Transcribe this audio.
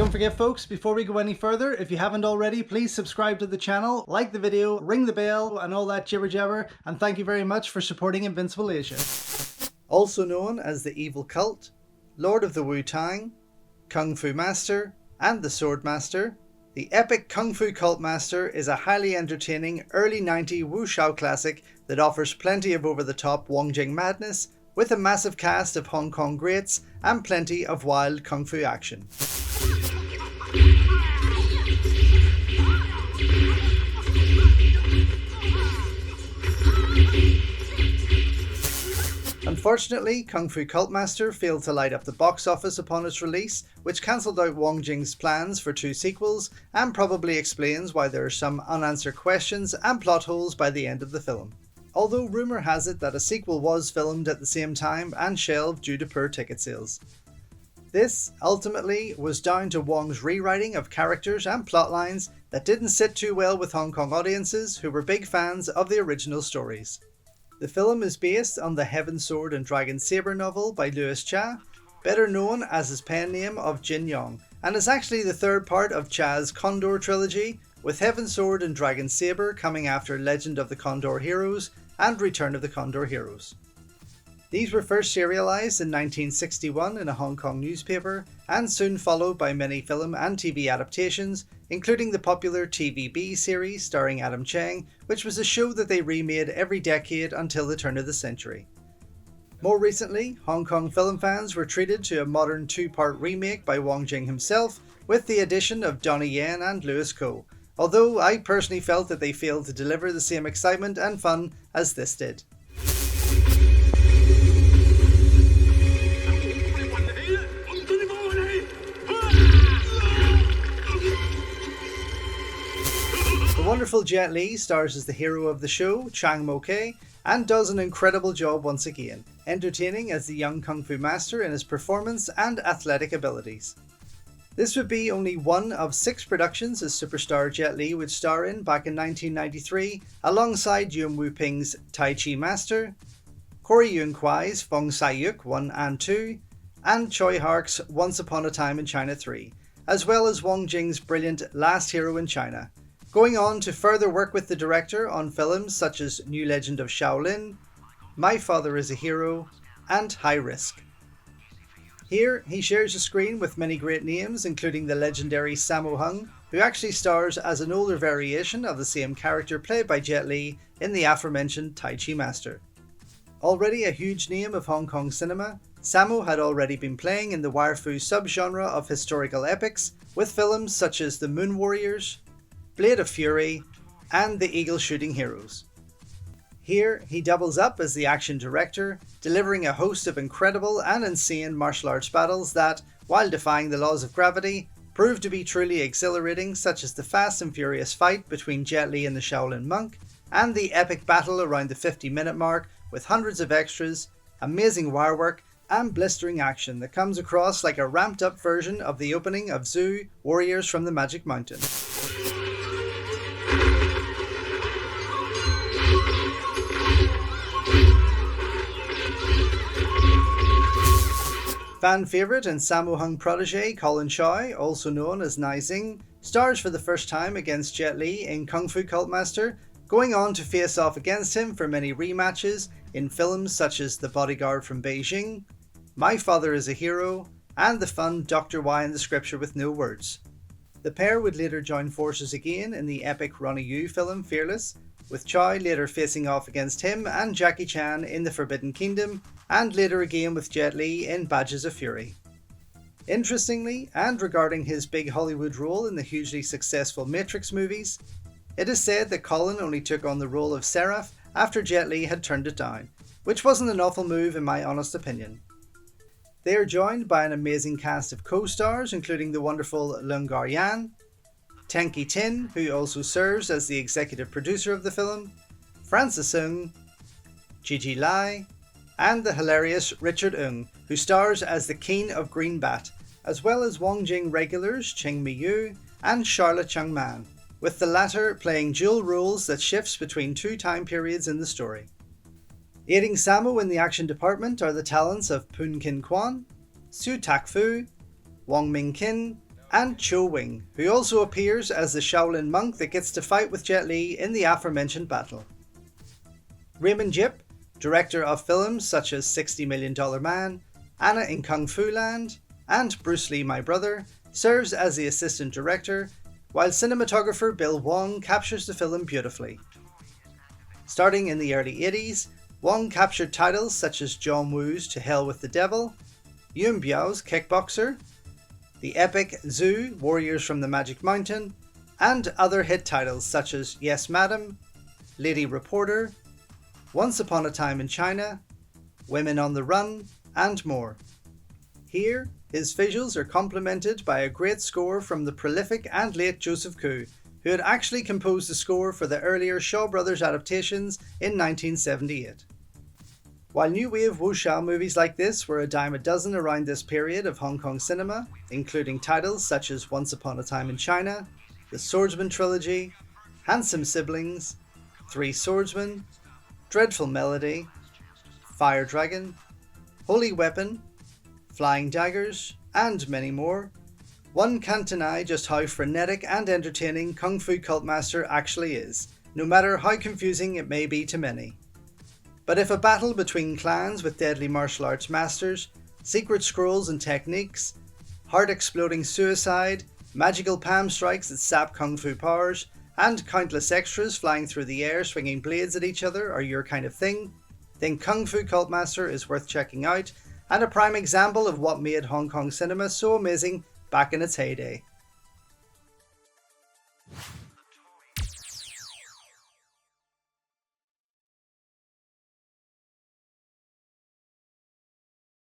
Don't forget folks, before we go any further, if you haven't already, please subscribe to the channel, like the video, ring the bell and all that jibber jabber, and thank you very much for supporting Invincible Asia. Also known as the Evil Cult, Lord of the Wu-Tang, Kung Fu Master, and the Sword Master, the epic Kung Fu Cult Master is a highly entertaining early 90s wuxia classic that offers plenty of over-the-top Wongjing madness, with a massive cast of Hong Kong greats and plenty of wild kung fu action. Unfortunately, Kung Fu Cult Master failed to light up the box office upon its release, which cancelled out Wong Jing's plans for 2 sequels, and probably explains why there are some unanswered questions and plot holes by the end of the film. Although rumour has it that a sequel was filmed at the same time and shelved due to poor ticket sales. This, ultimately, was down to Wong's rewriting of characters and plotlines that didn't sit too well with Hong Kong audiences who were big fans of the original stories. The film is based on the Heaven, Sword and Dragon Saber novel by Louis Cha, better known as his pen name of Jin Yong, and is actually the third part of Cha's Condor trilogy, with Heaven, Sword and Dragon Saber coming after Legend of the Condor Heroes and Return of the Condor Heroes. These were first serialized in 1961 in a Hong Kong newspaper, and soon followed by many film and TV adaptations, including the popular TVB series starring Adam Cheng, which was a show that they remade every decade until the turn of the century. More recently, Hong Kong film fans were treated to a modern 2-part remake by Wong Jing himself, with the addition of Donnie Yen and Louis Ko, although I personally felt that they failed to deliver the same excitement and fun as this did. The wonderful Jet Li stars as the hero of the show, Chang Mo Kei, and does an incredible job once again, entertaining as the young Kung Fu master in his performance and athletic abilities. This would be only one of 6 productions as superstar Jet Li would star in back in 1993, alongside Yuen Wu-ping's Tai Chi Master, Corey Yuen Kwai's Fong Sai-yuk 1 and 2, and Choi Hark's Once Upon a Time in China 3, as well as Wong Jing's brilliant Last Hero in China, going on to further work with the director on films such as New Legend of Shaolin, My Father is a Hero, and High Risk. Here, he shares the screen with many great names, including the legendary Sammo Hung, who actually stars as an older variation of the same character played by Jet Li in the aforementioned Tai Chi Master. Already a huge name of Hong Kong cinema, Sammo had already been playing in the wire fu subgenre of historical epics, with films such as The Moon Warriors, Blade of Fury, and The Eagle Shooting Heroes. Here, he doubles up as the action director, delivering a host of incredible and insane martial arts battles that, while defying the laws of gravity, prove to be truly exhilarating, such as the fast and furious fight between Jet Li and the Shaolin monk, and the epic battle around the 50-minute mark with hundreds of extras, amazing wire work, and blistering action that comes across like a ramped up version of the opening of Zhu Warriors from the Magic Mountain. Fan favourite and Sammo Hung protege Colin Chow, also known as Nai Xing, stars for the first time against Jet Li in Kung Fu Cult Master, going on to face off against him for many rematches in films such as The Bodyguard from Beijing, My Father is a Hero, and the fun Dr. Y and the Scripture with No Words. The pair would later join forces again in the epic Ronnie Yu film Fearless, with Chow later facing off against him and Jackie Chan in The Forbidden Kingdom, and later again with Jet Li in Badges of Fury. Interestingly, and regarding his big Hollywood role in the hugely successful Matrix movies, it is said that Colin only took on the role of Seraph after Jet Li had turned it down, which wasn't an awful move in my honest opinion. They are joined by an amazing cast of co-stars, including the wonderful Leung Gar-yan, Tenki Tin, who also serves as the executive producer of the film, Francis Ng, Gigi Lai, and the hilarious Richard Ng, who stars as the King of Green Bat, as well as Wong Jing regulars Cheng Mi-yu and Charlotte Chung Man, with the latter playing dual roles that shifts between 2 time periods in the story. Aiding Sammo in the action department are the talents of Poon Kin Kwan, Su Tak Fu, Wong Ming Kin, and Cho Wing, who also appears as the Shaolin monk that gets to fight with Jet Li in the aforementioned battle. Raymond Yip, director of films such as $60 Million Man, Anna in Kung Fu Land, and Bruce Lee My Brother, serves as the assistant director, while cinematographer Bill Wong captures the film beautifully. Starting in the early 80s, Wong captured titles such as John Woo's To Hell with the Devil, Yuen Biao's Kickboxer, the epic Zhu Warriors from the Magic Mountain, and other hit titles such as Yes Madam, Lady Reporter, Once Upon a Time in China, Women on the Run, and more. Here, his visuals are complemented by a great score from the prolific and late Joseph Koo, who had actually composed the score for the earlier Shaw Brothers adaptations in 1978. While new wave wuxia movies like this were a dime a dozen around this period of Hong Kong cinema, including titles such as Once Upon a Time in China, The Swordsman Trilogy, Handsome Siblings, Three Swordsmen, Dreadful Melody, Fire Dragon, Holy Weapon, Flying Daggers, and many more, one can't deny just how frenetic and entertaining Kung Fu Cult Master actually is, no matter how confusing it may be to many. But if a battle between clans with deadly martial arts masters, secret scrolls and techniques, heart-exploding suicide, magical palm strikes that sap Kung Fu powers, and countless extras flying through the air swinging blades at each other are your kind of thing, then Kung Fu Cult Master is worth checking out, and a prime example of what made Hong Kong cinema so amazing back in its heyday.